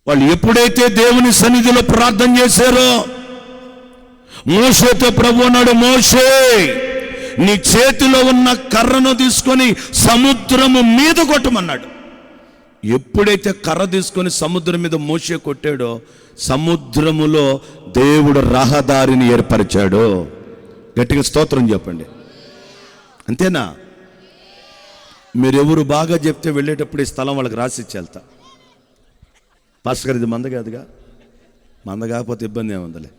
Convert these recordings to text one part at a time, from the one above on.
వాళ్ళు ఎప్పుడైతే దేవుని సన్నిధిలో ప్రార్థన చేశారో, మోషేతో ప్రభు అన్నాడు, మోషే నీ చేతిలో ఉన్న కర్రను తీసుకొని సముద్రము మీద కొట్టమన్నాడు. ఎప్పుడైతే కర్ర తీసుకొని సముద్రం మీద మోషే కొట్టాడో, సముద్రములో దేవుడు రహదారిని ఏర్పరిచాడు. గట్టిగా స్తోత్రం చెప్పండి. అంతేనా? మీరెవరు బాగా చెప్తే వెళ్ళేటప్పుడు ఈ స్థలం వాళ్ళకి రాసిచ్చి వెళ్తా. పాస్టర్ గారు ఇది మంద కాదుగా, మంద కాకపోతే ఇబ్బంది ఏముందలే,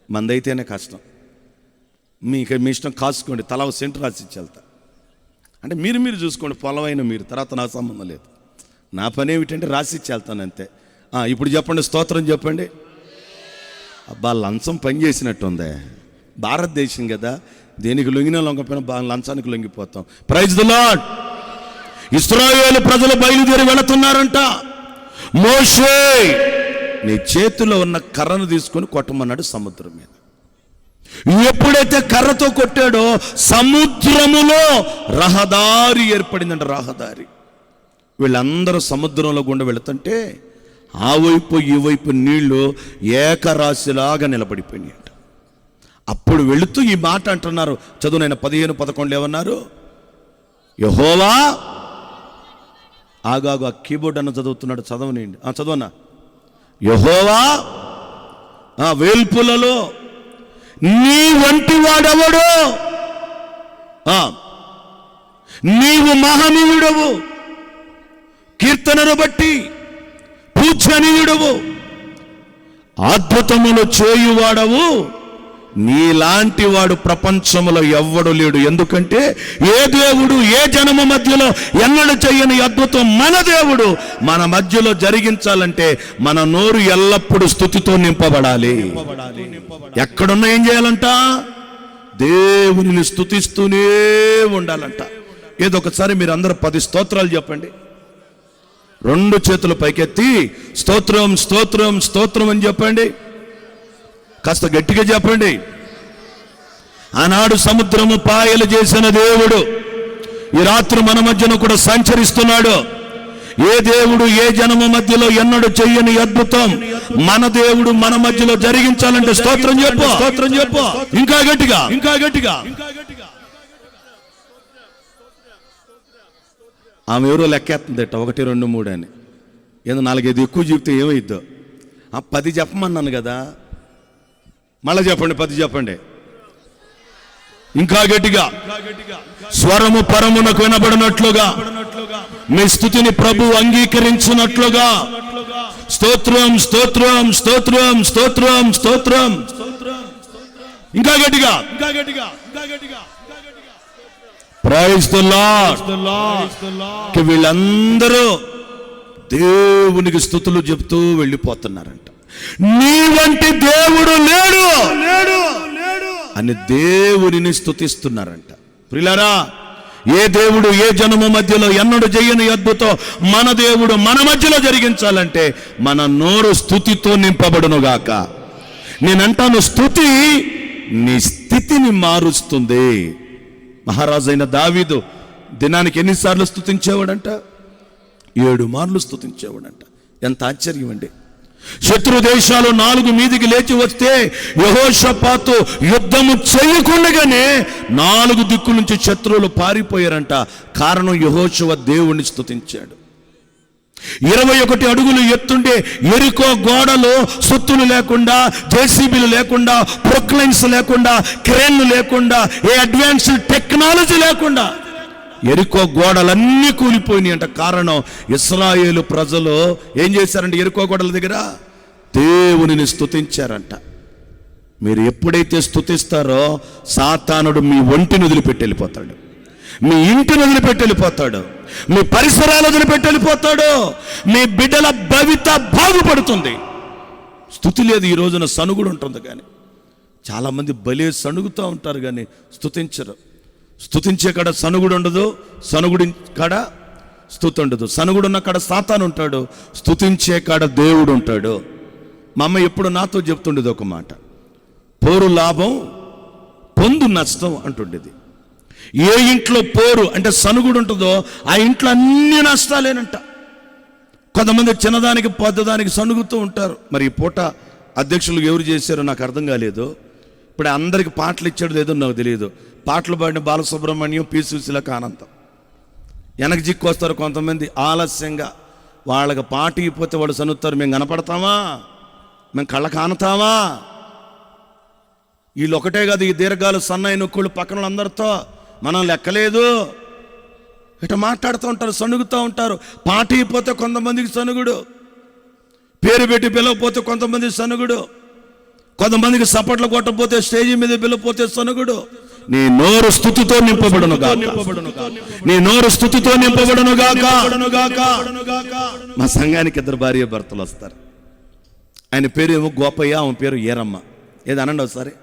మంద అయితేనే కష్టం. మీ ఇష్టం కాసుకోండి, తల ఒక సెంటర్ రాసిచ్చి వెళ్తా. అంటే మీరు చూసుకోండి, పొలం అయినా మీరు, తర్వాత నాకు సంబంధం లేదు. నా పని ఏమిటంటే రాసిచ్చి వెళ్తాను అంతే. ఇప్పుడు చెప్పండి, స్తోత్రం చెప్పండి. అబ్బా, లంచం పని చేసినట్టుందే. భారతదేశం కదా, దేనికి లొంగినా లొంగపోయినా లంచానికి లొంగిపోతాం. Praise the lord. ఇశ్రాయేలు ప్రజలు బయలుదేరి వెళుతున్నారంట. మోషే నీ చేతిలో ఉన్న కర్రను తీసుకొని కొట్టమన్నాడు సముద్రం మీద. ఎప్పుడైతే కర్రతో కొట్టాడో సముద్రములో రహదారి ఏర్పడిందంట. రహదారి. వీళ్ళందరూ సముద్రంలో గుండా వెళుతుంటే ఆ వైపు ఈ వైపు నీళ్లు ఏకరాశిలాగా నిలబడిపోయినాయి అంట. అప్పుడు వెళుతూ ఈ మాట అంటున్నారు, చదువునైనా 15-11 ఏమన్నారు? యెహోవా, ఆగాగు, ఆ కీబోర్డ్ అన్న చదువుతున్నాడు, చదవనండి, చదవన్నా. యెహోవా వేల్పులలో నీ వంటి వాడెవడు? నీవు మహనీయుడవు, కీర్తనను బట్టి పూజనీయుడవు, అద్భుతములు చేయువాడవు, నీలాంటి వాడు ప్రపంచంలో ఎవ్వడు లేడు. ఎందుకంటే ఏ దేవుడు ఏ జనము మధ్యలో ఎన్నడూ చేయని అద్భుతం మన దేవుడు మన మధ్యలో జరిగించాలంటే మన నోరు ఎల్లప్పుడూ స్తుతితో నింపబడాలి. ఎక్కడున్నా ఏం చేయాలంట? దేవునిని స్తుతిస్తూనే ఉండాలంట. ఏదో ఒకసారి మీరు అందరూ 10 స్తోత్రాలు చెప్పండి. 2 చేతులు పైకెత్తి స్తోత్రం స్తోత్రం స్తోత్రం అని చెప్పండి. కాస్త గట్టిగా చెప్పండి. ఆనాడు సముద్రము పాయలు చేసిన దేవుడు ఈ రాత్రి మన మధ్యన కూడా సంచరిస్తున్నాడు. ఏ దేవుడు ఏ జనము మధ్యలో ఎన్నడూ చెయ్యని అద్భుతం మన దేవుడు మన మధ్యలో జరిగించాలంటే స్తోత్రం చెప్పు, స్తోత్రం చెప్పు. ఇంకా గట్టిగా, ఇంకా గట్టిగా. ఆమె ఎవరో లెక్కేస్తుందట, 1, 2, 3 అని. ఏదో 4-5 ఎక్కువ చెప్తే ఏమైద్దో? 10 చెప్పమన్నాను కదా, మళ్ళా చెప్పండి, 10 చెప్పండి. ఇంకా గట్టిగా. స్వరము పరమునకు వినబడినట్లుగా మీ స్థుతిని ప్రభు అంగీకరించినట్లుగా స్తోత్రం స్తోత్రం స్తోత్రం స్తోత్రం స్తోత్రం. ఇంకా గట్టిగా, ఇంకా గట్టిగా, ఇంకా గట్టిగా. Praise the Lord. వీళ్ళందరూ దేవునికి స్తుతులు చెప్తూ వెళ్ళిపోతున్నారంట. నీ వంటి దేవుడు లేడు అని దేవునిని స్తుతిస్తున్నారంట. ప్రియులారా, ఏ దేవుడు ఏ జనము మధ్యలో ఎన్నడూ చేయని అద్భుతం మన దేవుడు మన మధ్యలో జరిగించాలంటే మన నోరు స్తుతితో నింపబడునుగాక. నేనంటాను, స్తుతి నీ స్థితిని మారుస్తుంది. మహారాజైన దావీదు దినానికి ఎన్నిసార్లు స్తుతించేవాడంట? 7 మార్లు స్తుతించేవాడంట. ఎంత ఆశ్చర్యం అండి. శత్రు దేశాలు 4 మీదికి లేచి వస్తే యెహోషాపాతు యుద్ధము చేయకుండానే 4 దిక్కుల నుంచి శత్రువులు పారిపోయారంట. కారణం యెహోషువ దేవుణ్ణి స్తుతించాడు. 21 అడుగులు ఎత్తుండే యెరికో గోడలు సుత్తులు లేకుండా, జేసీబీలు లేకుండా, ప్రొక్లైన్స్ లేకుండా, క్రేన్లు లేకుండా, ఏ అడ్వాన్స్డ్ టెక్నాలజీ లేకుండా యెరికో గోడలన్నీ కూలిపోయినాయి అంట. కారణం ఇశ్రాయేలు ప్రజలు ఏం చేశారంటే యెరికో గోడల దగ్గర దేవునిని స్తుతించారంట. మీరు ఎప్పుడైతే స్తుతిస్తారో సాతానుడు మీ ఒంటిని వదిలిపెట్టి వెళ్ళిపోతాడు, మీ ఇంటిని వదిలిపెట్టి వెళ్ళిపోతాడు, మీ పరిసరాలు వదిలిపెట్టి వెళ్ళిపోతాడు, మీ బిడ్డల భవిత బాగుపడుతుంది. స్తుతి లేదు ఈ రోజున, సనుగుడు ఉంటుంది. కానీ చాలామంది భలే సణుగుతూ ఉంటారు కానీ స్తుతించరు. స్తుతించే కాడ సనుగుడు ఉండదు, సనుగుడి కాడ స్తుతి ఉండదు. సనుగుడున్న కాడ సాతాను ఉంటాడు, స్తుతించే కాడ దేవుడు ఉంటాడు. మా అమ్మ ఎప్పుడు నాతో చెప్తుండేది ఒక మాట, పోరు లాభం పొందు నష్టం అంటుండేది. ఏ ఇంట్లో పోరు అంటే సనుగుడు ఉంటుందో ఆ ఇంట్లో అన్ని నష్టాలేనంట. కొంతమంది చిన్నదానికి పెద్దదానికి సణుగుతూ ఉంటారు. మరి ఈ పూట అధ్యక్షులు ఎవరు చేశారో నాకు అర్థం కాలేదు. ఇప్పుడు అందరికి పాటలు ఇచ్చాడు లేదో నాకు తెలియదు. పాటలు పాడిన బాలసుబ్రహ్మణ్యం, పి సుశీలకు ఆనందం. వెనక జిక్కు వస్తారు కొంతమంది ఆలస్యంగా. వాళ్ళకి పాట ఇపోతే వాళ్ళు సనుగుతారు. మేము కనపడతామా, మేము కళ్ళ కానుతామా? వీళ్ళు ఒకటే కాదు, ఈ దీర్ఘాలు సన్నాయి నొక్కులు పక్కన అందరితో మనం లెక్కలేదు. ఇట్లా మాట్లాడుతూ ఉంటారు, సణుగుతూ ఉంటారు. పాట అయిపోతే కొంతమందికి సనుగుడు, పేరు పెట్టి పిలవపోతే కొంతమంది సనుగుడు, కొంతమందికి సపట్లు కొట్టకపోతే స్టేజీ మీద పిలవపోతే సనుగుడు. నీ నోరు స్తుతితో నింపబడును గాక, నీ నోరు స్తుతితో నింపబడును గాక. మా సంఘానికి 2 భార్య భర్తలు వస్తారు. ఆయన పేరు ఏమో గోపయ్య, ఆమె పేరు ఏరమ్మ. ఏది అనండి ఒకసారి.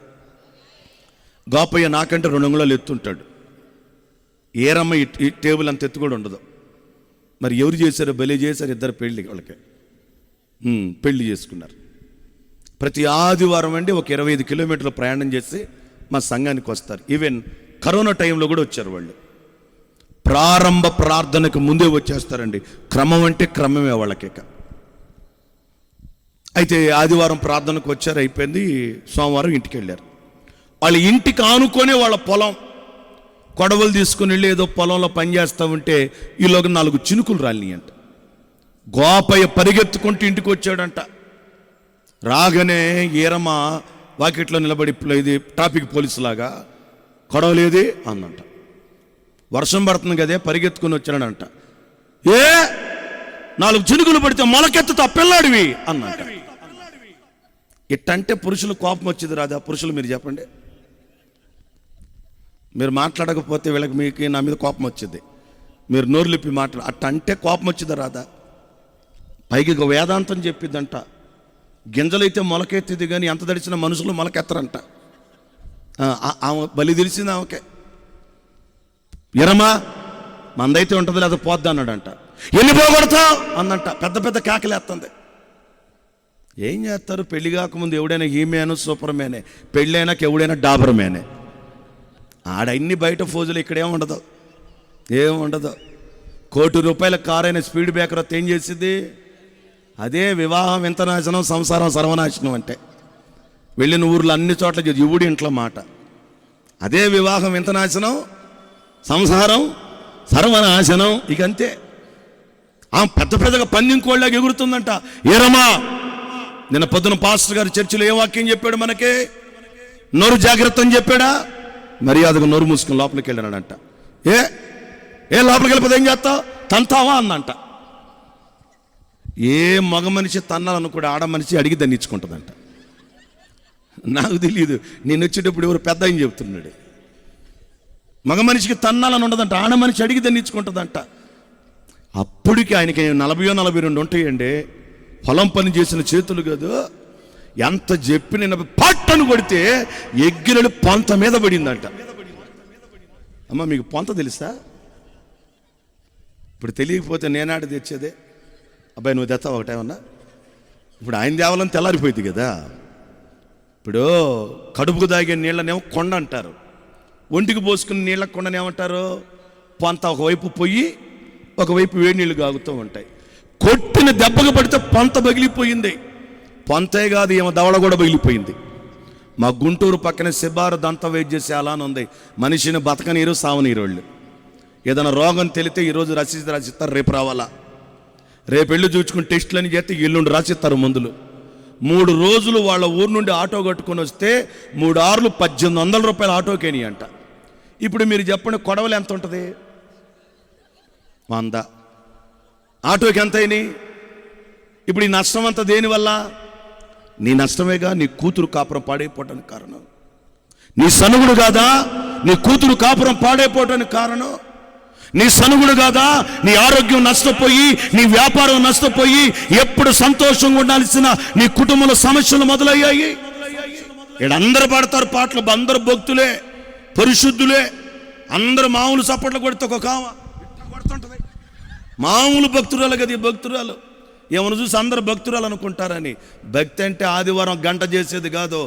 గోపయ్య నాకంటే 2 అంగుళాలు ఎత్తుంటాడు. ఏరమ్మ ఈ టేబుల్ అంత ఎత్తు కూడా ఉండదు. మరి ఎవరు చేశారో బలి చేశారు. 2 పెళ్ళి వాళ్ళకి పెళ్లి చేసుకున్నారు. ప్రతి ఆదివారం అండి ఒక 25 కిలోమీటర్ల ప్రయాణం చేసి మా సంఘానికి వస్తారు. ఈవెన్ కరోనా టైంలో కూడా వచ్చారు వాళ్ళు. ప్రారంభ ప్రార్థనకు ముందే వచ్చేస్తారండి. క్రమం అంటే క్రమమే వాళ్ళకి. అయితే ఆదివారం ప్రార్థనకు వచ్చారు, అయిపోయింది. సోమవారం ఇంటికి వెళ్ళారు. వాళ్ళ ఇంటికి ఆనుకొనే వాళ్ళ పొలం. కొడవలు తీసుకుని వెళ్ళి ఏదో పొలంలో పనిచేస్తూ ఉంటే ఈలోగా 4 చినుకులు రాలినాయి అంట. గోపయ్య పరిగెత్తుకుంటూ ఇంటికి వచ్చాడంట. రాగానే ఈరమ్మ వాకిట్లో నిలబడి, ఇది ట్రాఫిక్ పోలీసు లాగా, కొడవలేది అందంట. వర్షం పడుతుంది కదే, పరిగెత్తుకుని వచ్చాడంట. 4 చినుకులు పడితే మొలకెత్తుతా పిల్లాడివి అన్నంట. ఇట్టంటే పురుషులు కోపం వచ్చింది రాదా? పురుషులు మీరు చెప్పండి. మీరు మాట్లాడకపోతే వీళ్ళకి మీకు నా మీద కోపం వచ్చింది. మీరు నోరు లిప్పి అట్టంటే కోపం వచ్చిందా రాదా? పైకి వేదాంతం చెప్పిద్దంట. గింజలైతే మొలకెత్తిది కానీ ఎంత తడిచిన మనుషులు మొలకెత్తరంట. ఆమె బలి తెలిసింది ఆమెకే. ఎరమా మందైతే ఉంటుంది లేదా పోద్దా అన్నాడంట. ఎన్ని పోగొడతావు అందంట. పెద్ద పెద్ద కేకలేస్తుంది. ఏం చేస్తారు? పెళ్లి కాకముందు ఎవడైనా ఈమెను సూపర్ మేనే, పెళ్ళైనాక ఎవడైనా డాబర్ మేనే. ఆడన్ని బయట ఫోజులు, ఇక్కడేముండదు, ఏముండదు. ₹1,00,00,000 కారు అయిన స్పీడ్ బ్రేకర్ ఏం చేసింది? అదే వివాహం ఎంత నాశనం, సంసారం సర్వనాశనం. అంటే వెళ్ళిన ఊర్లో అన్ని చోట్ల ఇవుడి ఇంట్లో మాట. అదే వివాహం ఎంత నాశనం, సంసారం సర్వనాశనం. ఇక అంతే. పెద్ద పెద్దగా పందింకోళ్ళగా ఎగురుతుందంట. ఏరమ్మా, నిన్న పొద్దున పాస్టర్ గారు చర్చిలో ఏ వాక్యం చెప్పాడు మనకి? నోరు జాగ్రత్త అని చెప్పాడా? మర్యాదగా నోరు మూసుకుని లోపలికి వెళ్ళాడంట. ఏ లోపలికి వెళ్ళిపోతే ఏం చేస్తావు? తంతావా అందంట. ఏ మగ మనిషి తన్నాలనుకోడు, ఆడ మనిషి అడిగి దండించుకుంటుందంట. నాకు తెలియదు, నేను వచ్చేటప్పుడు ఎవరు పెద్ద అని చెప్తున్నాడు. మగ మనిషికి తన్నాలని ఉండదంట, ఆడ మనిషి అడిగి దండించుకుంటుందంట. అప్పటికి ఆయనకి 40-42 ఉంటాయండి. పొలం పని చేసిన చేతులు కాదు. ఎంత చెప్పి నేను పట్టను కొడితే ఎగ్గిరడు పొంత మీద పడిందంట. అమ్మ మీకు పొంత తెలుసా? ఇప్పుడు తెలియకపోతే నేనాడ తెచ్చేదే. అబ్బాయి నువ్వు తెస్తావు ఒకటేమన్నా? ఇప్పుడు ఆయన దేవాలని తెల్లారిపోయింది కదా. ఇప్పుడు కడుపుకు దాగే నీళ్ళనేమో కొండ అంటారు, ఒంటికి పోసుకుని నీళ్ళ కొండనేమంటారు? పొంత. ఒకవైపు పొయ్యి, ఒకవైపు వేడి నీళ్ళు కాగుతూ ఉంటాయి. కొట్టిన దెబ్బకు పడితే పొంత పగిలిపోయింది. పొంతే కాదు, ఏమో దవడ కూడా పగిలిపోయింది. మా గుంటూరు పక్కన శిబారు దంత వైద్యశాల అని ఉంది. మనిషిని బతకనీరు, సావనీరు. వాళ్ళు ఏదైనా రోగం తెలితే ఈరోజు రాసిస్తారు, రేపు రావాలా, రేపు వెళ్ళి చూసుకుని టెస్టులని చేస్తే ఎల్లుండి రాసిస్తారు మందులు. 3 రోజులు వాళ్ళ ఊరు నుండి ఆటో కట్టుకొని వస్తే 3 ఆరులు ₹1,800 ఆటోకేని అంట. ఇప్పుడు మీరు చెప్పండి, కొడవలు ఎంత ఉంటుంది? 100. ఆటోకి ఎంత అయినాయి? ఇప్పుడు ఈ నష్టం అంతా దేనివల్ల? నీ నష్టమేగా. నీ కూతురు కాపురం పాడైపోవటానికి కారణం. నీ సనుగుడు కాదా నీ కూతురు కాపురం పాడైపోవటానికి కారణం? నీ సనుగుడు కాదా నీ ఆరోగ్యం నష్టపోయి, నీ వ్యాపారం నష్టపోయి, ఎప్పుడు సంతోషంగా ఉండాల్సిన నీ కుటుంబంలో సమస్యలు మొదలయ్యాయి. ఇక్కడ అందరూ పాడతారు పాటలు, అందరూ భక్తులే, పరిశుద్ధులే. అందరూ మామూలు చప్పట్లు కొడితే ఒక కామ కొడుతుంటది. మామూలు భక్తురాలు కదా ఈ భక్తురాలు. ఏమన్నా చూసి అందరు భక్తురాలు అనుకుంటారని. భక్తి అంటే ఆదివారం గంట చేసేది కాదు,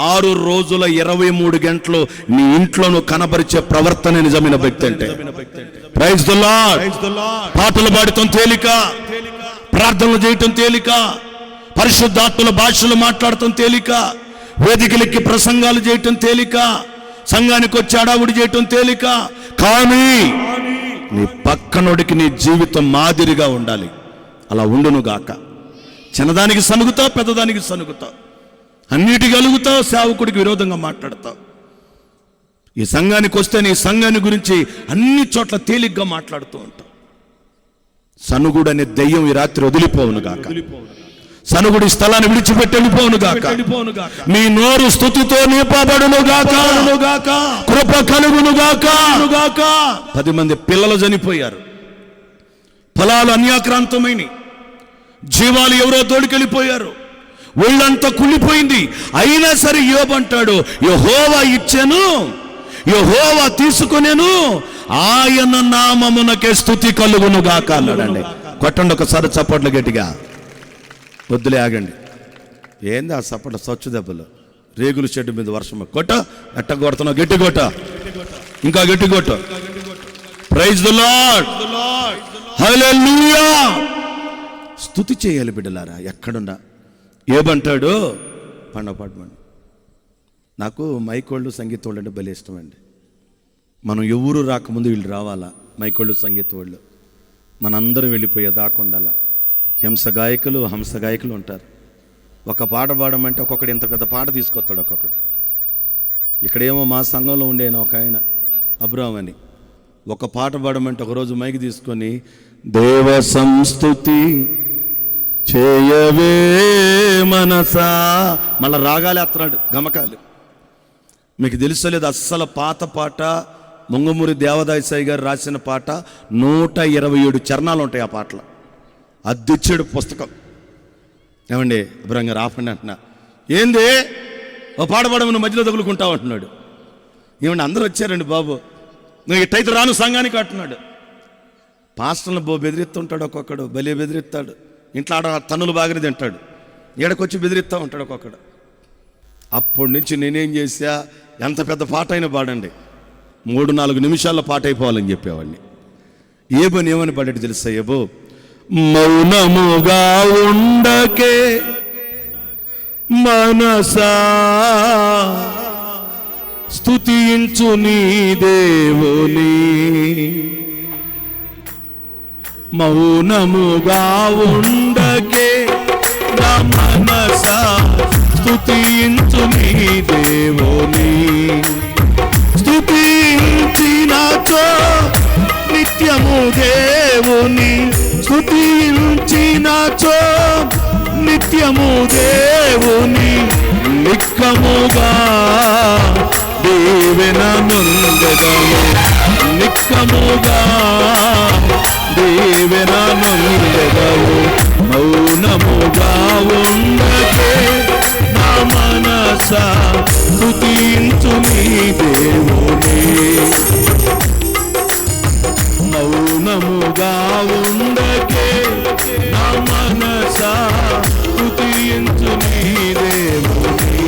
6 రోజుల 23 గంటలు నీ ఇంట్లో నువ్వు కనబరిచే ప్రవర్తన నిజమైన భక్తి అంటే. Praise the Lord. పాటలు పాడుతాం తేలిక, ప్రార్థనలు చేయటం తేలిక, పరిశుద్ధాత్మల భాషలు మాట్లాడటం తేలిక, వేదికలెక్కి ప్రసంగాలు చేయటం తేలిక, సంఘానికి వచ్చి అడావుడి చేయటం తేలిక. కానీ నీ పక్కనోడికి నీ జీవితం మాదిరిగా ఉండాలి. అలా ఉండును గాక. చిన్నదానికి సనుగుతావు, పెద్దదానికి సనుగుతావు, అన్నిటికీ అలుగుతావు, సేవకుడికి విరోధంగా మాట్లాడతావు. ఈ సంఘానికి వస్తే నీ సంఘాన్ని గురించి అన్ని చోట్ల తేలిగ్గా మాట్లాడుతూ ఉంటావు. సనుగుడు అనే దెయ్యం ఈ రాత్రి వదిలిపోవును గాక. సనుగుడి స్థలాన్ని విడిచిపెట్టి వెళ్ళిపోవును గాక. మీ నోరు స్తుతితో నింపబడును గాక. కృప కలుగును గాక. 10 మంది పిల్లలు చనిపోయారు, పొలాలు అన్యాక్రాంతమైన, జీవాలు ఎవరో తోడుకెళ్ళిపోయారు, ఒళ్ళంతా కుళ్ళిపోయింది. అయినా సరే యోబు అంటాడు, యెహోవా ఇచ్చెను, యెహోవా తీసుకొనెను, ఆయన నామమునకే స్తుతి కలుగును గాక అన్నాడండి. కొట్టండి ఒకసారి చప్పట్లు గట్టిగా. వద్దులే, ఆగండి. ఏంది ఆ చప్పట్లు? స్వచ్ఛ దెబ్బలు, రేగుల షెడ్డు మీద వర్షం. కొట్ట, ఎట్ట కొడుతున్నావు? గట్టి కొట్ట, ఇంకా గట్టి కొట్ట. ప్రైజ్ ది లార్డ్, హల్లెలూయా. స్తుతి చేయాలి బిడ్డలారా, ఎక్కడున్నా. ఏమంటాడు? పాడమండి. నాకు మైకోళ్ళు సంగీత వాళ్ళు అంటే భలే ఇష్టం అండి. మనం ఎవరు రాకముందు వీళ్ళు రావాలా, మైకోళ్ళు సంగీత వాళ్ళు. మనందరం వెళ్ళిపోయే దాకుండాలా. హంస గాయకులు ఉంటారు. ఒక పాట పాడమంటే ఒక్కొక్కడు ఇంత పెద్ద పాట తీసుకొస్తాడు ఒక్కొక్కడు. ఇక్కడేమో మా సంఘంలో ఉండేను ఒక ఆయన అబ్రాహం అని, ఒక పాట పాడమంటే ఒకరోజు మైక్ తీసుకొని దేవ సంస్తుతి చేయవే మనసా, మళ్ళా రాగాలే అత్తనాడు, గమకాలు. మీకు తెలుసలేదు, అస్సలు పాత పాట ముంగమూరి దేవదాయసాయి గారు రాసిన పాట. 127 చరణాలు ఉంటాయి ఆ పాటలో. అద్దెచ్చాడు పుస్తకం. ఏమండి అబ్రాహం రాఫండి అంటున్నా. ఏంది ఓ పాట పాడమని మధ్యలో తగులుకుంటావు అంటున్నాడు. ఏమండి అందరూ వచ్చారండి బాబు, నువ్వు ఇట్టయితే రాను సంఘానికి అంటున్నాడు. పాస్టర్లు బెదిరిస్తుంటాడు ఒక్కొక్కడు, బలి బెదిరిస్తాడు. ఇంట్లో ఆడ తన్నులు బాగా తింటాడు, ఏడకొచ్చి బెదిరిస్తూ ఉంటాడు ఒక్కొక్కడు. అప్పటి నుంచి నేనేం చేశా, ఎంత పెద్ద పాట అయినా పాడండి, 3-4 నిమిషాల్లో పాట అయిపోవాలని చెప్పేవాడిని. ఏబోని ఏమని పాడాడు తెలుసా? ఏబో, మౌనముగా ఉండకే మనసా, స్తుతించు నీ దేవుని. మౌనముగా ఉండకే నా మనసా, స్తుతించు నీ దేవుని. స్తుతించినచో నిత్యము దేవుని, స్తుతించినచో నిత్యము దేవుని. నిక్కముగా దీవెన నొందెదము, నిక్కముగా దీవెన నొందెదము. మౌనముగా ఉండకే నా మనసా, స్తుతించు నీ దేవుని. మౌనముగా ఉండకే నా మనసా, స్తుతించు నీ దేవుని.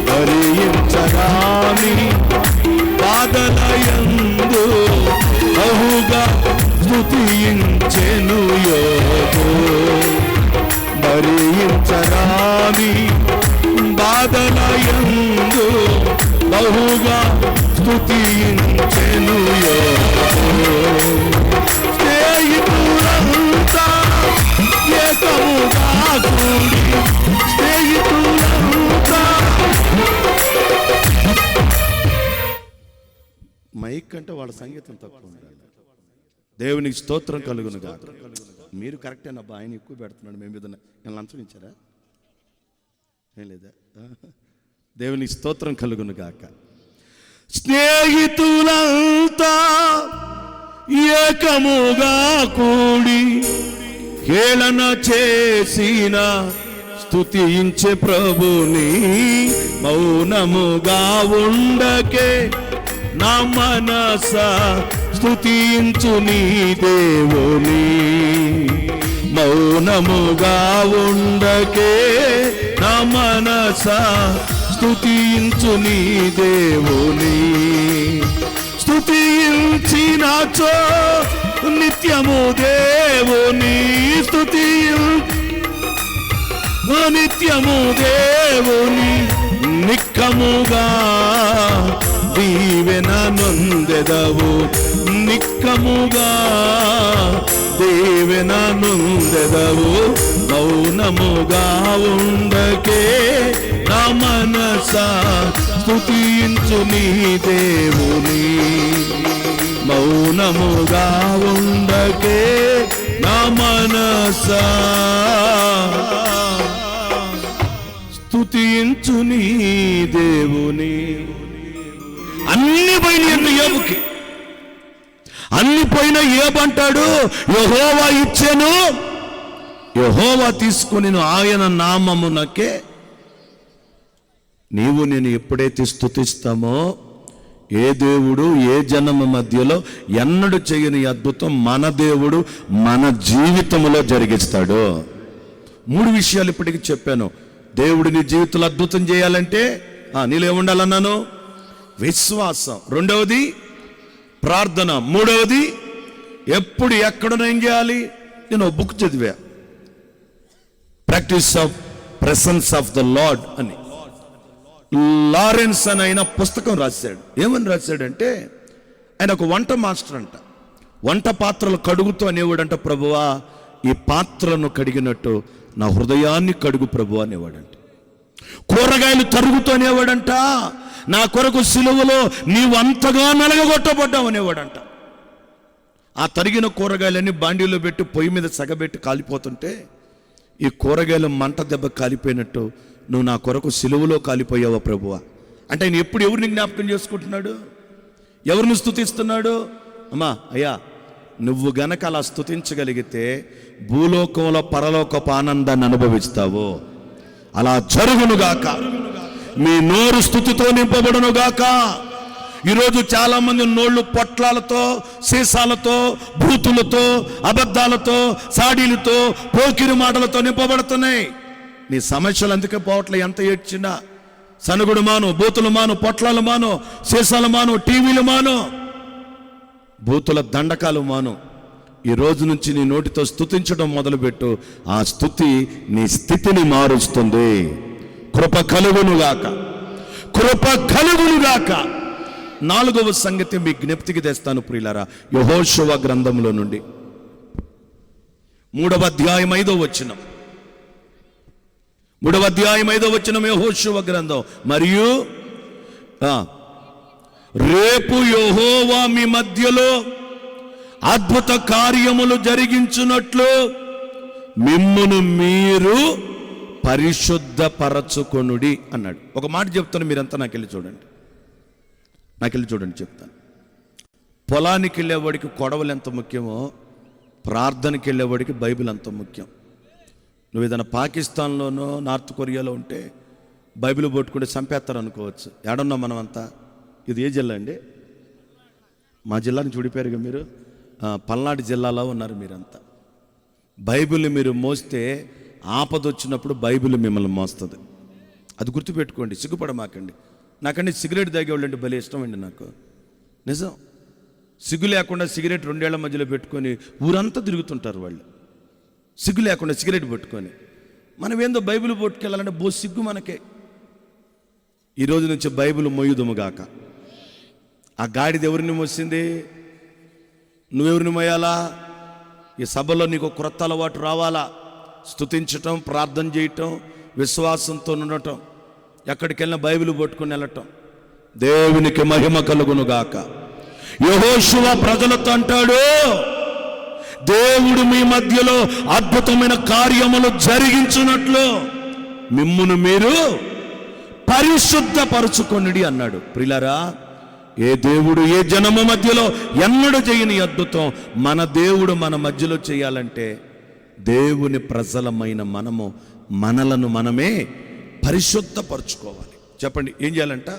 భరించరాని బాధలయందు బహుగా స్తుతించెను యోబు. భరించరాని బాధలయందు బహుగా స్తుతించెను యోబు. స్నేహితులంతా ఏకముగా కూడి, స్నేహితులంతా. మైక్ అంటే వాళ్ళ సంగీతం తక్కువ ఉండాలి. దేవునికి స్తోత్రం కలుగును గాక. మీరు కరెక్టేనబ్బా, ఆయన ఎక్కువ పెడుతున్నాడు. మేము మీద లంచం ఇచ్చారా? ఏం లేదా? దేవునికి స్తోత్రం కలుగును గాక. స్నేహితులంతా ఏకముగా కూడి హేళన చేసిన స్తుతించే ప్రభుని. మౌనముగా ఉండకే నా మనసా, స్తుతించు నీ దేవుని. మౌనముగా ఉండకే నా మనసా, స్తుతించు నీ దేవుని. స్తుతించినచో నిత్యము దేవుని నిత్యము దేవుని నిక్కముగా దీవెన నొందెదవు, నిక్కముగా దీవెన నొందెదవు. మౌనముగా ఉండకే నా మనసా స్తుతించు నీ దేవుని. మౌనముగా ఉండకే నా మనసా స్తుతించు నీ దేవుని. అన్ని పోయిన యోబుకి, అన్ని పోయిన యోబంటాడు, యెహోవా ఇచ్చెను, యెహోవా తీసుకుని ఆయన నామమునకే. నీవు నేను ఎప్పుడైతే స్తుతిస్తామో, ఏ దేవుడు ఏ జనమ మధ్యలో ఎన్నడూ చేయని అద్భుతం మన దేవుడు మన జీవితంలో జరిగిస్తాడు. 3 విషయాలు ఇప్పటికి చెప్పాను. దేవుడు నీ జీవితంలో అద్భుతం చేయాలంటే నీలో ఏముండాలన్నాను? విశ్వాసం. 2వది ప్రార్థన. 3వది ఎప్పుడు ఎక్కడో ఏం చేయాలి? నేను బుక్ చదివా, practice of presence of the lord అని. లారెన్స్ అని ఆయన పుస్తకం రాశాడు. ఏమని రాశాడంటే, ఆయన ఒక వంట మాస్టర్ అంట. వంట పాత్రలు కడుగుతూ అనేవాడంట, ప్రభువా ఈ పాత్రలను కడిగినట్టు నా హృదయాన్ని కడుగు ప్రభు అనేవాడంట. కూరగాయలు తరుగుతూ అనేవాడంట, నా కొరకు సిలువలో నీవు అంతగా నలగగొట్టబడ్డావు అనేవాడంట. ఆ తరిగిన కూరగాయలన్నీ బాండీలో పెట్టి పొయ్యి మీద సగబెట్టి కాలిపోతుంటే, ఈ కూరగాయలు మంట దెబ్బ కాలిపోయినట్టు నువ్వు నా కొరకు సిలువలో కాలిపోయావా ప్రభువా అంటే, ఆయన ఎప్పుడు ఎవరిని జ్ఞాపకం చేసుకుంటున్నాడు? ఎవరిని స్తుతిస్తున్నాడు? అమ్మా అయ్యా, నువ్వు గనక అలా స్తుతించగలిగితే భూలోకంలో పరలోకపు ఆనందాన్ని అనుభవిస్తావు. అలా జరుగునుగాక. మీ నోరు స్తుతితో నింపబడునుగాక. ఈరోజు చాలా మంది నోళ్ళు పొట్లాలతో, సీసాలతో, భూతులతో, అబద్ధాలతో, సాడీలతో, పోకిరి మాటలతో నింపబడుతున్నాయి. నీ సమస్యలు అందుకే పోవట్లే. ఎంత ఏడ్చినా సనుగుడు మాను, బూతులు మాను, పొట్లాలు మాను, సీసాలు మాను, టీవీలు మాను, బూతుల దండకాలు మాను. ఈ రోజు నుంచి నీ నోటితో స్తుతించడం మొదలుపెట్టు. ఆ స్తుతి నీ స్థితిని మారుస్తుంది. కృప కలుగునుగాక, కృప కలుగునుగాక. 4వ సంగతి మీ జ్ఞప్తికి తెస్తాను ప్రియులారా. యెహోషువ గ్రంథంలో నుండి 3వ అధ్యాయం 5వ వచనం. 3వ అధ్యాయం 5వ వచనం యెహోషువ గ్రంథం. మరియు రేపు యెహోవా మీ మధ్యలో అద్భుత కార్యములు జరిగించున్నట్లు మిమ్మును మీరు పరిశుద్ధపరచుకొనుడి అన్నాడు. ఒక మాట చెప్తాను, మీరంతా నాకెళ్ళి చూడండి, చెప్తాను. పొలానికి వెళ్ళేవాడికి కొడవలు ఎంత ముఖ్యమో, ప్రార్థనకి వెళ్ళేవాడికి బైబిల్ అంత ముఖ్యం. నువ్వు ఏదైనా పాకిస్తాన్లోనో నార్త్ కొరియాలో ఉంటే బైబిల్ పట్టుకుంటే చంపేస్తారు అనుకోవచ్చు. ఏడున్నాం మనం అంతా? ఇది ఏ జిల్లా అండి? మా జిల్లాని చూడిపోయారుగా మీరు. పల్నాడు జిల్లాలో ఉన్నారు మీరంతా. బైబిల్ మీరు మోస్తే ఆపద వచ్చినప్పుడు బైబిల్ మిమ్మల్ని మోస్తుంది. అది గుర్తుపెట్టుకోండి, సిగ్గుపడమాకండి. నాకండి సిగరెట్ తాగేవాళ్ళు అంటే భలే ఇష్టం అండి నాకు, నిజం. సిగ్గు లేకుండా సిగరెట్ 2 ఏళ్ల మధ్యలో పెట్టుకొని ఊరంతా తిరుగుతుంటారు వాళ్ళు, సిగ్గు లేకుండా సిగరెట్ పట్టుకొని. మనం ఏందో బైబిల్ పట్టుకెళ్ళాలంటే సిగ్గు మనకే. ఈరోజు నుంచి బైబిల్ మోయుదుముగాక. ఆ గాడిద ఎవరిని మోసింది? నువ్వెవరిని మోయాలా? ఈ సభలో నీకు క్రొత్త అలవాటు రావాలా? స్తుతించటం, ప్రార్థన చేయటం, విశ్వాసంతో ఉండటం, ఎక్కడికి వెళ్ళినా బైబిల్ పట్టుకుని వెళ్ళటం. దేవునికి మహిమ కలుగునుగాక. యెహోషువ ప్రజలతో అంటాడు, దేవుడు మీ మధ్యలో అద్భుతమైన కార్యములు జరిగించున్నట్లు మిమ్మును మీరు పరిశుద్ధపరచుకొనుడి అన్నాడు. ప్రియులారా, ఏ దేవుడు ఏ జనము మధ్యలో ఎన్నడూ చేయని అద్భుతం మన దేవుడు మన మధ్యలో చేయాలంటే, దేవుని ప్రజలమైన మనము మనలను మనమే పరిశుద్ధపరచుకోవాలి. చెప్పండి, ఏం చేయాలంట?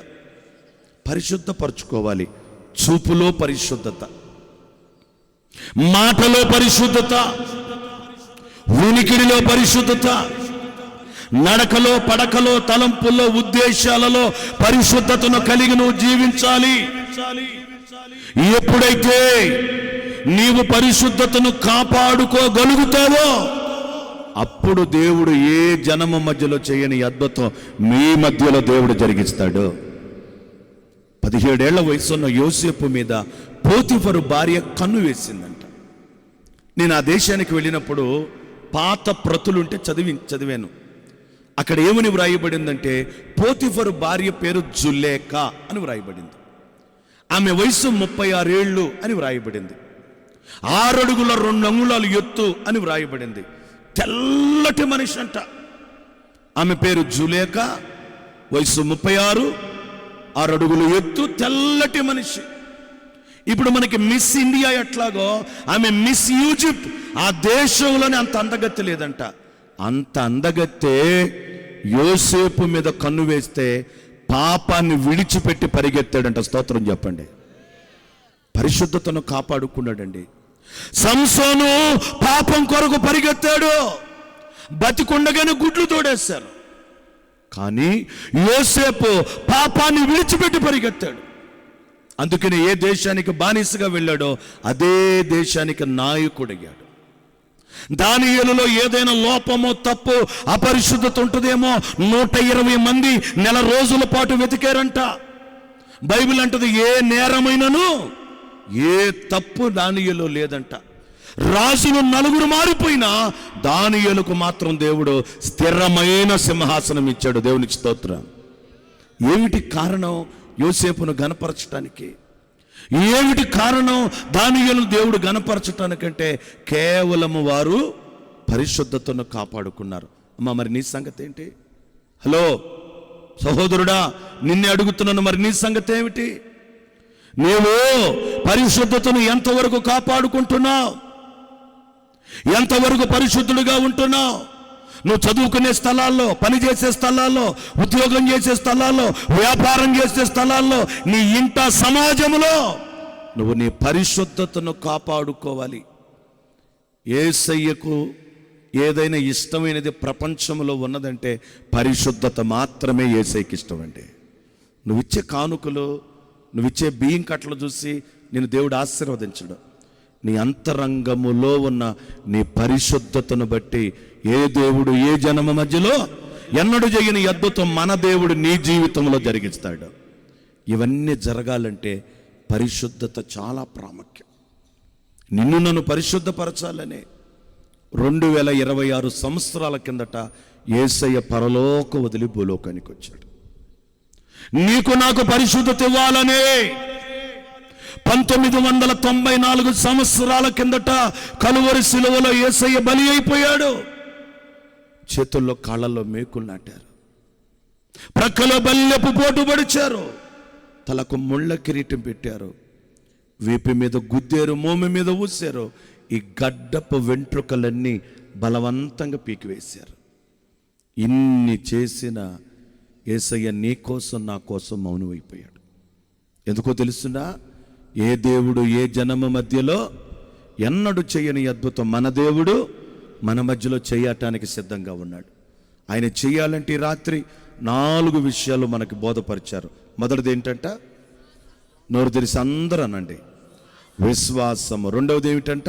పరిశుద్ధపరచుకోవాలి. చూపులో పరిశుద్ధత, మాటలో పరిశుద్ధత, ఉనికిడిలో పరిశుద్ధత, నడకలో, పడకలో, తలంపుల్లో, ఉద్దేశాలలో పరిశుద్ధతను కలిగి నువ్వు జీవించాలి. ఎప్పుడైతే నీవు పరిశుద్ధతను కాపాడుకోగలుగుతావో అప్పుడు దేవుడు ఏ జనమ మధ్యలో చేయని అద్భుతం మీ మధ్యలో దేవుడు జరిగిస్తాడు. 17 ఏళ్ల వయసున్న యోసేపు మీద పోతిఫరు భార్య కన్ను వేసిందంట. నేను ఆ దేశానికి వెళ్ళినప్పుడు పాత ప్రతులుంటే చదివాను. అక్కడ ఏమని వ్రాయబడిందంటే పోతిఫరు భార్య పేరు జులేఖా అని వ్రాయబడింది. ఆమె వయసు 36 ఏళ్ళు అని వ్రాయబడింది. 6 అడుగుల 2 అంగుళాలు ఎత్తు అని వ్రాయబడింది. తెల్లటి మనిషి అంట. ఆమె పేరు జులేఖా, వయసు 36, 6 అడుగులు ఎత్తు, తెల్లటి మనిషి. ఇప్పుడు మనకి మిస్ ఇండియా ఎట్లాగో ఆమె మిస్ ఈజిప్ట్. ఆ దేశంలోనే అంత అందగత్తె లేదంట. అంత అందగత్తె యోసేపు మీద కన్ను వేస్తే పాపాన్ని విడిచిపెట్టి పరిగెత్తాడంట. స్తోత్రం చెప్పండి. పరిశుద్ధతను కాపాడుకున్నాడండి. సంసోను పాపం కొరకు పరిగెత్తాడు, బతికుండగానే గుడ్లు తోడేశారు. కానీ యోసేపు పాపాన్ని విడిచిపెట్టి పరిగెత్తాడు. అందుకని ఏ దేశానికి బానిసగా వెళ్ళాడో అదే దేశానికి నాయకుడయ్యాడు. దానియేలులో ఏదైనా లోపమో తప్పు అపరిశుద్ధత ఉంటుందేమో 120 మంది నెల రోజుల పాటు వెతికారంట. బైబిల్ అంటది ఏ నేరమైనను ఏ తప్పు దానియేలులో లేదంట. రాజులు 4 మారిపోయినా దానియేలుకు మాత్రం దేవుడు స్థిరమైన సింహాసనం ఇచ్చాడు. దేవునికి స్తోత్రం. ఏమిటి కారణం? యోసేపును గణపరచటానికి. ఏమిటి కారణం దానియేలును దేవుడు గణపరచటానికంటే కేవలము వారు పరిశుద్ధతను కాపాడుకున్నారు. అమ్మా, మరి నీ సంగతి ఏంటి? హలో సహోదరుడా, నిన్నే అడుగుతున్నాను, మరి నీ సంగతి ఏమిటి? నీవు పరిశుద్ధతను ఎంతవరకు కాపాడుకుంటున్నావు? ఎంతవరకు పరిశుద్ధుడిగా ఉంటున్నావు? నువ్వు చదువుకునే స్థలాల్లో, పని చేసే స్థలాల్లో, ఉద్యోగం చేసే స్థలాల్లో, వ్యాపారం చేసే స్థలాల్లో, నీ ఇంట సమాజంలో నువ్వు నీ పరిశుద్ధతను కాపాడుకోవాలి. యేసయ్యకు ఏదైనా ఇష్టమైనది ప్రపంచంలో ఉన్నదంటే పరిశుద్ధత మాత్రమే యేసయ్యకి ఇష్టం అండి. నువ్విచ్చే కానుకలు, నువ్విచ్చే బియ్యం కట్టలు చూసి నేను దేవుడు ఆశీర్వదించడు. నీ అంతరంగములో ఉన్న నీ పరిశుద్ధతను బట్టి ఏ దేవుడు ఏ జనమ మధ్యలో ఎన్నడూ చేయని అద్భుతం మన దేవుడు నీ జీవితంలో జరిగిస్తాడు. ఇవన్నీ జరగాలంటే పరిశుద్ధత చాలా ప్రాముఖ్యం. నిన్ను నన్ను పరిశుద్ధపరచాలనే 2026 సంవత్సరాల కిందట యేసయ్య పరలోక వదిలి భూలోకానికి వచ్చాడు. నీకు నాకు పరిశుద్ధత ఇవ్వాలనే 1994 సంవత్సరాల కిందట కలువరి శిలువలో యేసయ్య బలి అయిపోయాడు. చేతుల్లో కాళ్ళల్లో మేకులు నాటారు, ప్రక్కలో బల్లెపు పోటు పడిచారు, తలకు ముళ్ళ కిరీటం పెట్టారు, వీపు మీద గుద్దేరు, మోమి మీద ఊసారు. ఈ గడ్డపు వెంట్రుకలన్నీ బలవంతంగా పీకివేశారు. ఇన్ని చేసిన యేసయ్య నీ కోసం నా కోసం మౌనమైపోయాడు. ఎందుకో తెలుసునా? ఏ దేవుడు ఏ జనమ మధ్యలో ఎన్నడూ చేయని అద్భుతం మన దేవుడు మన మధ్యలో చేయటానికి సిద్ధంగా ఉన్నాడు. ఆయన చేయాలంటే ఈ రాత్రి 4 విషయాలు మనకి బోధపరిచారు. మొదటిది ఏంటంట? నోరు తెరిసి అందరూ అనండి, విశ్వాసము. రెండవది ఏమిటంట?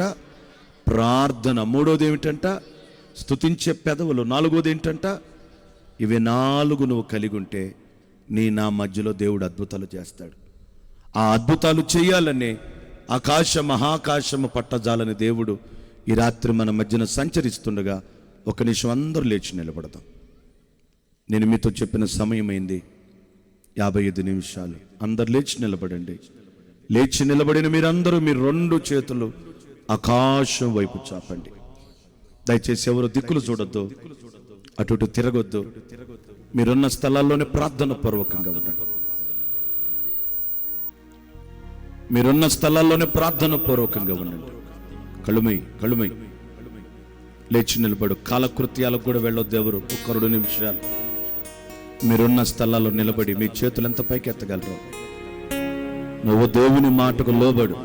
ప్రార్థన. మూడవది ఏమిటంట? స్తుతించే పెదవులు. 4వది ఏంటంట? ఇవి 4 నువ్వు కలిగి ఉంటే నా మధ్యలో దేవుడు అద్భుతాలు చేస్తాడు. ఆ అద్భుతాలు చేయాలని మహాకాశము పట్టజాలని దేవుడు ఈ రాత్రి మన మధ్యన సంచరిస్తుండగా ఒక నిమిషం అందరూ లేచి నిలబడదాం. నేను మీతో చెప్పిన సమయం అయింది 55 నిమిషాలు. అందరు లేచి నిలబడండి. లేచి నిలబడిన మీరందరూ మీ 2 చేతులు ఆకాశం వైపు చాపండి. దయచేసి ఎవరు దిక్కులు చూడొద్దు, అటు తిరగొద్దు. మీరున్న స్థలాల్లోనే ప్రార్థన పూర్వకంగా ఉండండి. మీరున్న స్థలాల్లోనే ప్రార్థన పూర్వకంగా ఉండండి. కళ్ళుమై లేచి నిలబడు. కాలకృత్యాలకు కూడా వెళ్ళొద్దు ఎవరు. ఒక 2 నిమిషాలు మీరున్న స్థలాల్లో నిలబడి మీ చేతులు ఎంత పైకి ఎత్తగలరు. నువ్వు దేవుని మాటకు లోబడు.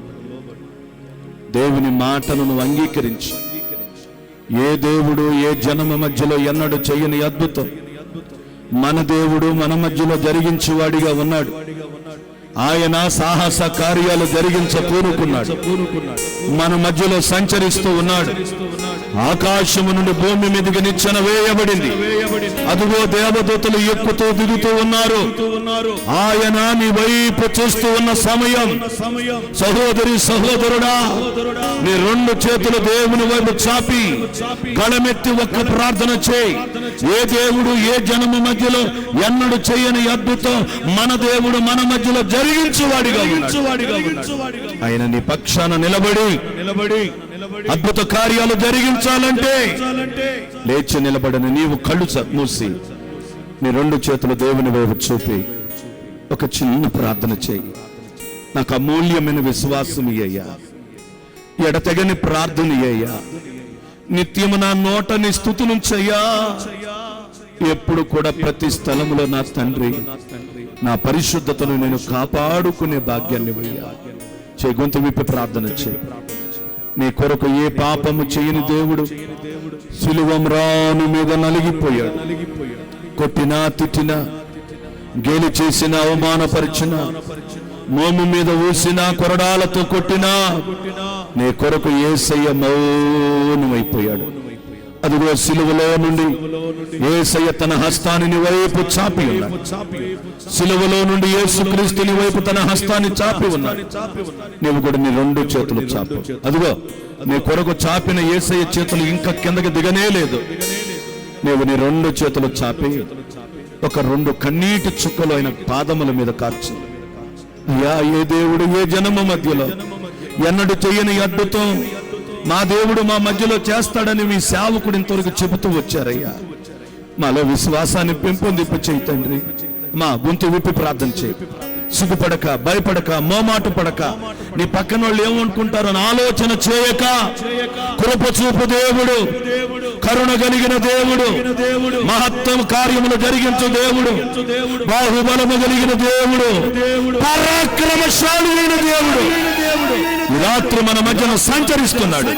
దేవుని మాటను నువ్వు అంగీకరించి, ఏ దేవుడు ఏ జనమ మధ్యలో ఎన్నడూ చేయని అద్భుతం మన దేవుడు మన మధ్యలో జరిగించేవాడిగా ఉన్నాడు. ఆయన సాహస కార్యాలు జరిగించ కోరుకున్నాడు. మన మధ్యలో సంచరిస్తూ ఉన్నాడు. ఆకాశము నుండి భూమి మీదకి నిచ్చెన వేయబడింది. అదుగో దేవదూతలు ఎక్కుతూ దిగుతూ ఉన్నారు. ఆయన నీ వైపు చూస్తూ ఉన్న సమయం. సహోదరి సహోదరుడా, నీ రెండు చేతులు దేవుని వైపు చాపి గళమెత్తి ఒక్క ప్రార్థన చేయి. ఏ దేవుడు ఏ జనము మధ్యలో ఎన్నడూ చేయని అద్భుతం మన దేవుడు మన మధ్యలో జరిగించువాడిగా ఆయన నీ పక్షాన నిలబడి అద్భుత కార్యాలు జరిగించాలంటే లేచి నిలబడని నీవు కళ్ళు మూసి నీ రెండు చేతులు దేవుని వైపు చూపి ఒక చిన్న ప్రార్థన చేయి. నాకు అమూల్యమైన విశ్వాసం అయ్యా, ఎడతెగని ప్రార్థన అయ్యా, నిత్యము నా నోట నీ స్తుతులుంచయ్యా. ఎప్పుడు కూడా ప్రతి స్థలంలో నా తండ్రి నా పరిశుద్ధతను నేను కాపాడుకునే భాగ్యాన్ని ఇవ్వయ్యా. గొంతు విప్పి ప్రార్థన చేయి. నీ కొరకు ఏ పాపము చేయని దేవుడు సిలువ మ్రాను మీద నలిగిపోయాడు. కొట్టినా తిట్టినా, గేలి చేసిన, అవమానపరిచిన, మోము మీద ఊసిన, కొరడాలతో కొట్టినా నీ కొరకు యేసయ్య మౌనమైపోయాడు. అదిగో సిలువలో నుండి యేసయ్య తన హస్తాన్ని నీ వైపు చాపి ఉన్నాడు. సిలువలో నుండి యేసుక్రీస్తు నీ వైపు తన హస్తాన్ని చాపి ఉన్నాడు. నీవు కూడా నీ రెండు చేతులు చాపు. అదిగో నీ కొరకు చాపిన యేసయ్య చేతులు ఇంకా కిందకి దిగనే లేదు. నీవు నీ రెండు చేతులు చాపి ఒక రెండు కన్నీటి చుక్కలు ఆయన పాదముల మీద కార్చు. అయ్యా, ఏ దేవుడు ఏ జనము మధ్యలో ఎన్నడూ చేయని అద్భుతం మా దేవుడు మా మధ్యలో చేస్తాడని మీ సేవకుడు ఇంతవరకు చెబుతూ వచ్చారయ్యా. మాలో విశ్వాసాన్ని పెంపొందింపు చేయి తండ్రి. మా గొంతు విప్పి ప్రార్థన చేయి. సిగ్గుపడక, భయపడక, మోమాటు పడక, నీ పక్కన వాళ్ళు ఏమనుకుంటారో ఆలోచన చేయక, కృప చూపు దేవుడు, కరుణ కలిగిన దేవుడు, మహత్వం కార్యములు జరిగించు దేవుడు, బాహుబలము కలిగిన దేవుడు, పరాక్రమశాలి అయిన దేవుడు ఈ రాత్రి మన మధ్యన సంచరిస్తున్నాడు.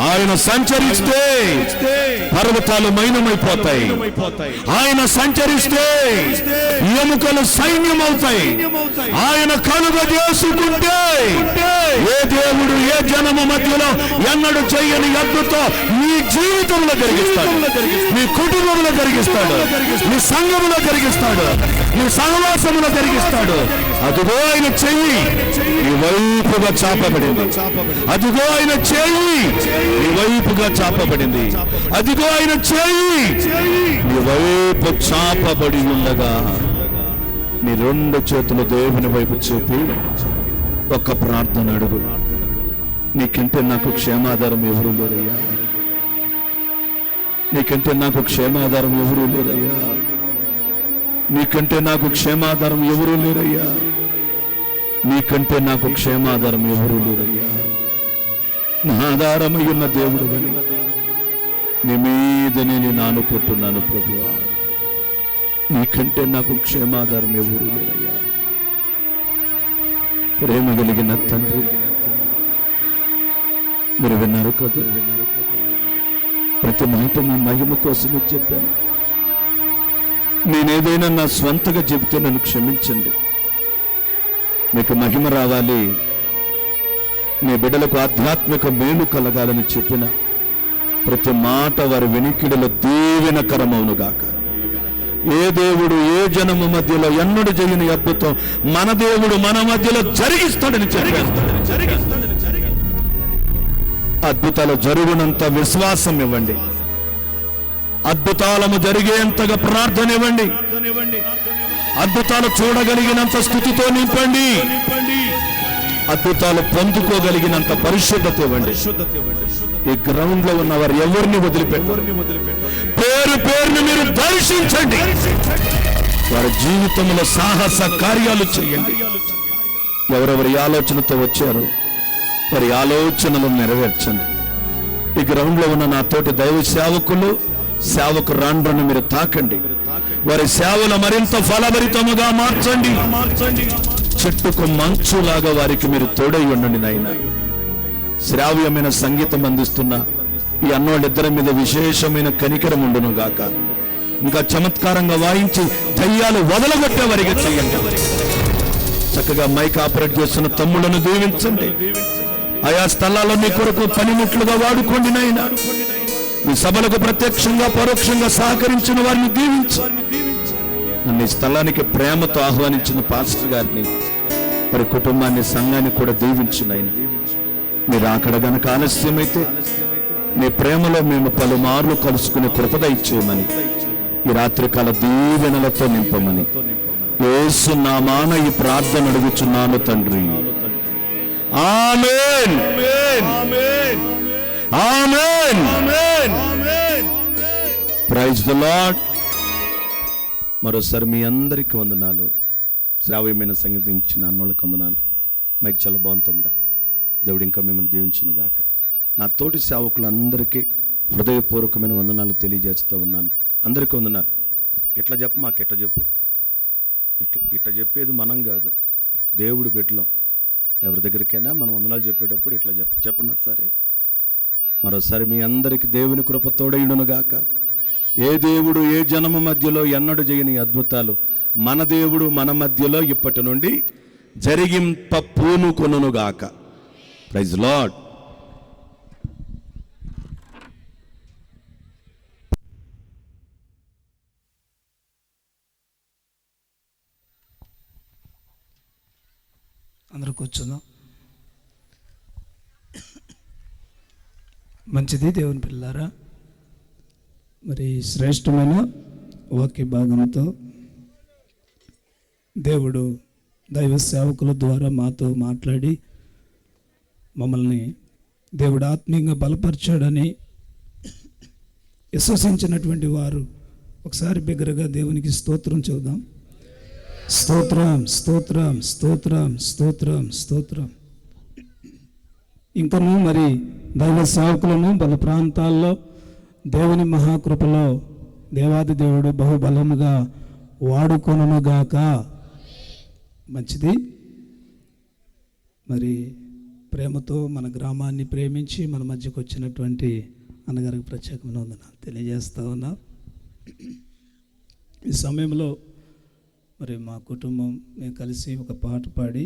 ఆయన సంచరిస్తే పర్వతాలు మైనమైపోతాయి. ఆయన సంచరిస్తే ఎముకలు సైన్యం అవుతాయి. ఆయన కలుగజేసుకుంటే ఏ దేవుడు ఏ జనము మధ్యలో ఎన్నడూ చేయని అద్భుతం నీ జీవితంలో జరిగిస్తాడు, నీ కుటుంబంలో జరిగిస్తాడు, నీ సంఘములో జరిగిస్తాడు, నీ సహవాసములో జరిగిస్తాడు. అదిగో ఆయన చెయ్యి ఈ వైపుగా చాపబడింది. అదిగో ఆయన చెయ్యి ఈ వైపుగా చాపబడింది. అదిగో ఆయన చెయ్యి ఈ వైపు చాపబడి ఉండగా నీ రెండు చేతులు దేవుని వైపు చూపి ఒక్క ప్రార్థన అడుగు. నీకంటే నాకు క్షేమాధారం ఎవరూ లేరయ్యా. నీకంటే నాకు క్షేమాధారం ఎవరూ లేరయ్యా. నీకంటే నాకు క్షేమాధారం ఎవరూ లేరయ్యా. నీకంటే నాకు క్షేమాధారం ఎవరూ లేరయ్యా. నా ఆధారమై ఉన్న దేవుడు అని నీ మీదనే నేను ఆనుకుంటున్నాను ప్రభువా. నీకంటే నాకు క్షేమాధారం ఎవరూ లేరయ్యా. ప్రేమ కలిగిన తండ్రి, మీరు విన్నారు కదా, ప్రతి మాట మీ మహిమ కోసమే చెప్పాను. నేనేదైనా నా స్వంతగా చెబితే నన్ను క్షమించండి. మీకు మహిమ రావాలి, మీ బిడ్డలకు ఆధ్యాత్మిక మేలు కలగాలని చెప్పిన ప్రతి మాట వారి వెనికిడిలో దీవెనకరమవునుగాక. ఏ దేవుడు ఏ జనము మధ్యలో ఎన్నడూ చేయని అద్భుతం మన దేవుడు మన మధ్యలో జరిగిస్తాడని చెప్పాడు. అద్భుతాలు జరుగునంత విశ్వాసం ఇవ్వండి. అద్భుతాలము జరిగేంతగా ప్రార్థన ఇవ్వండి. అద్భుతాలు చూడగలిగినంత స్థుతితో నింపండి. అద్భుతాలు పొందుకోగలిగినంత పరిశుద్ధత ఇవ్వండి. ఈ గ్రౌండ్ లో ఉన్నవారు ఎవరిని వదిలిపెట్టరు. పేరు పేరుని మీరు దర్శించండి. వారి జీవితంలో సాహస కార్యాలు చేయండి. ఎవరెవరి ఆలోచనతో వచ్చారో వారి ఆలోచనలు నెరవేర్చండి. ఈ గ్రౌండ్ లో ఉన్న నా తోటి దైవ సేవకులు, సేవకురాండ్రను మీరు తాకండి. వారి సేవలు మరింత ఫలభరితముగా మార్చండి. చెట్టుకు మంచులాగా వారికి మీరు తోడై ఉండండి నాయన. శ్రావ్యమైన సంగీతం అందిస్తున్న ఈ అన్నోళ్ళిద్దరి మీద విశేషమైన కనికరం ఉండును గాక. ఇంకా చమత్కారంగా వాయించి దయ్యాలు వదలగొట్టే వారిగా చేయండి. చక్కగా మైక్ ఆపరేట్ చేస్తున్న తమ్ముళ్ళను దీవించండి. ఆయా స్థలాల్లో మీ కొరకు పనిముట్లుగా వాడుకోండి నాయనా. మీ సభలకు ప్రత్యక్షంగా పరోక్షంగా సహకరించిన వారిని దీవించు. నన్ను ఈ స్థలానికి ప్రేమతో ఆహ్వానించిన పాస్టర్ గారిని, మరి కుటుంబాన్ని, సంఘాన్ని కూడా దీవించు నాయనా. మీరు అక్కడ గనక ఆలస్యమైతే మీ ప్రేమలో మేము పలుమార్లు కలుసుకునే కృపద ఇచ్చేయమని, ఈ రాత్రికాల దీవెనలతో నింపమని యేసు నామాన ఈ ప్రార్థన అడుగుచున్నాను తండ్రి. ఆమేన్. ఆమేన్. Praise the lord. మరోసారి మీ అందరికీ వందనాలు. శ్రావ్యమైన సంగీతం ఇచ్చిన అన్నోళ్ళకి వందనాలు. మైక్ చాలా బాగుంది తమ్ముడా. దేవుడు ఇంకా మిమ్మల్ని దీవించును గాక. నా తోటి సేవకులందరికీ హృదయపూర్వకమైన వందనాలు తెలియజేస్తూ ఉన్నాను. అందరికీ వందనాలు. ఎట్లా చెప్పు, మాకు ఎట్లా చెప్పు. ఇట్లా చెప్పేది మనం కాదు, దేవుడు బిడ్డలం. ఎవరి దగ్గరికైనా మనం వందనాలు చెప్పేటప్పుడు ఇట్లా చెప్పండి. సరే, మరోసారి మీ అందరికీ దేవుని కృప తోడైయును గాక. ఏ దేవుడు ఏ జనమ మధ్యలో ఎన్నడూ చేయని అద్భుతాలు మన దేవుడు మన మధ్యలో ఇప్పటి నుండి జరిగింప పూనుకొనును గాక. Praise Lord. అందరూ కూర్చుందాం. మంచిది దేవుని పిల్లారా. మరి శ్రేష్టమైన వాక్య భాగంతో దేవుడు దైవ సేవకుల ద్వారా మాతో మాట్లాడి మమ్మల్ని దేవుడు ఆత్మీయంగా బలపరిచాడని విశ్వసించినటువంటి వారు ఒకసారి బిగ్గరగా దేవునికి స్తోత్రం చెబుదాం. స్తోత్రం, స్తోత్రం, స్తోత్రం, స్తోత్రం, స్తోత్రం. ఇంకను మరి దైవ సేవకులను బల ప్రాంతాల్లో దేవుని మహాకృపలో దేవాది దేవుడు బహుబలముగా వాడుకొనుగాక. మంచిది. మరి ప్రేమతో మన గ్రామాన్ని ప్రేమించి మన మధ్యకు వచ్చినటువంటి అన్నగారికి ప్రత్యేకమైన వందనాలు తెలియజేస్తా ఉన్నా. ఈ సమయంలో మరి మా కుటుంబం మేము కలిసి ఒక పాట పాడి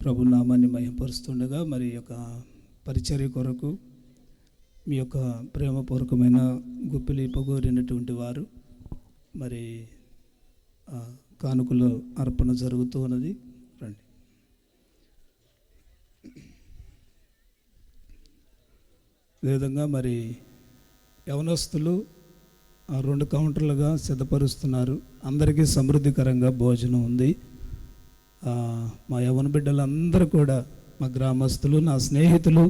ప్రభు నామాన్ని మహిమపరుస్తుండగా మరి యొక్క పరిచర్య కొరకు మీ యొక్క ప్రేమపూర్వకమైన గుప్పిలి పొగోరినటువంటి వారు మరి కానుకలు అర్పణ జరుగుతూ ఉన్నది. రండి. అదేవిధంగా మరి యవనస్తులు 2 కౌంటర్లుగా సిద్ధపరుస్తున్నారు. అందరికీ సమృద్ధికరంగా భోజనం ఉంది. మా యవన బిడ్డలందరూ కూడా, మా గ్రామస్తులు, నా స్నేహితులు,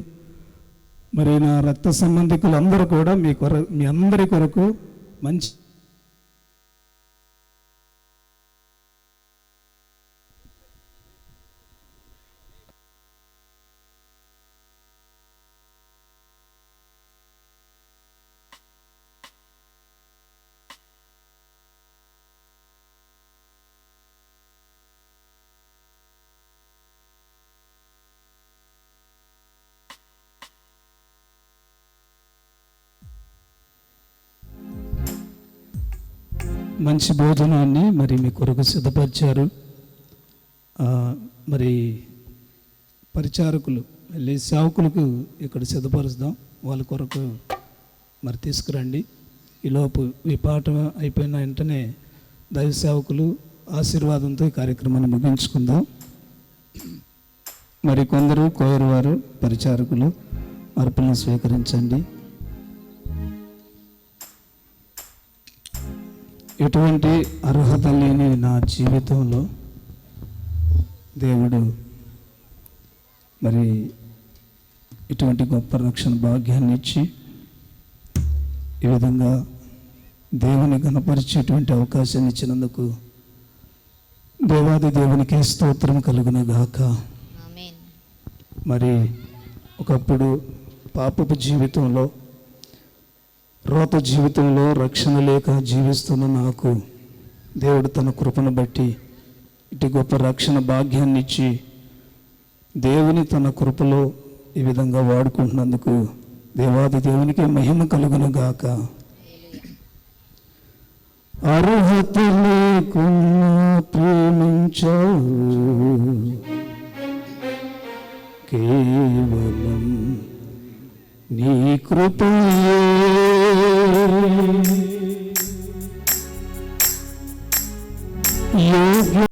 మరి నా రక్త సంబంధికులు అందరూ కూడా మీ అందరి కొరకు మంచి మంచి భోజనాన్ని మరి మీ కొరకు సిద్ధపరిచారు. మరి పరిచారకులు వెళ్ళి సేవకులకు ఇక్కడ సిద్ధపరుస్తాం, వాళ్ళ కొరకు మరి తీసుకురండి. ఈలోపు ఈ పాట అయిపోయిన వెంటనే దైవ సేవకులు ఆశీర్వాదంతో ఈ కార్యక్రమాన్ని ముగించుకుందాం. మరి కొందరు కోయరు వారు పరిచారకులు అర్పణను స్వీకరించండి. ఎటువంటి అర్హత లేని నా జీవితంలో దేవుడు మరి ఇటువంటి గొప్ప రక్షణ భాగ్యాన్ని ఇచ్చి ఈ విధంగా దేవుని గణపరిచేటువంటి అవకాశాన్ని ఇచ్చినందుకు దేవాది దేవునికి స్తోత్రం కలుగును గాక. మరి ఒకప్పుడు పాపపు జీవితంలో, రోత జీవితంలో రక్షణ లేక జీవిస్తున్న నాకు దేవుడు తన కృపను బట్టి ఇటు గొప్ప రక్షణ భాగ్యాన్ని ఇచ్చి దేవుని తన కృపలో ఈ విధంగా వాడుకుంటున్నందుకు దేవాది దేవునికి మహిమ కలుగును గాక. అర్హత లేకున్నా ప్రేమించావు, కృపయే యోగ్య